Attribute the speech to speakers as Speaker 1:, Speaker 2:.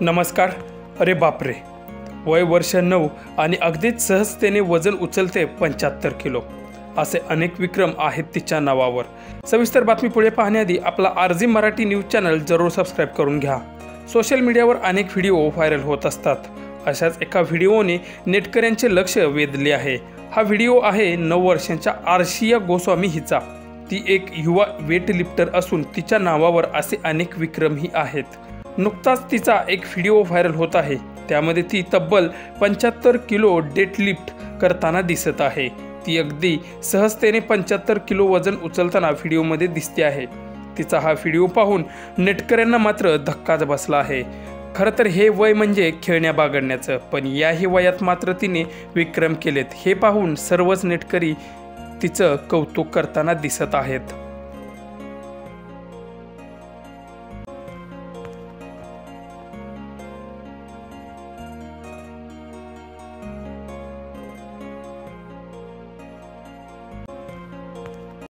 Speaker 1: नमस्कार. अरे बापरे, वय वर्ष 9 आणि अगदीच सहजतेने वजन उचलते 75 किलो. असे अनेक विक्रम आहेत तिच्या नावावर. सविस्तर बातमी पुढे पाहण्याआधी आपला आरजी मराठी न्यूज चॅनल जरूर सबस्क्राईब करून घ्या. सोशल मीडियावर अनेक व्हिडिओ व्हायरल होत असतात. अशाच एका व्हिडिओने नेटकऱ्यांचे लक्ष वेधले आहे. हा व्हिडिओ आहे 9 वर्षांच्या आर्शिया गोस्वामी हिचा. ती एक युवा वेट लिफ्टर असून तिच्या नावावर असे अनेक विक्रमही आहेत. नुकताच तिचा एक व्हिडिओ व्हायरल होत आहे. त्यामध्ये ती तब्बल 75 किलो डेडलिफ्ट करताना दिसत आहे. ती अगदी सहजतेने 75 किलो वजन उचलताना व्हिडिओमध्ये दिसते आहे. तिचा हा व्हिडिओ पाहून नेटकऱ्यांना मात्र धक्काच बसला आहे. खरं तर हे वय म्हणजे खेळण्या बागडण्याचं, पण याही वयात मात्र तिने विक्रम केलेत. हे पाहून सर्वच नेटकरी तिचं कौतुक करताना दिसत आहेत.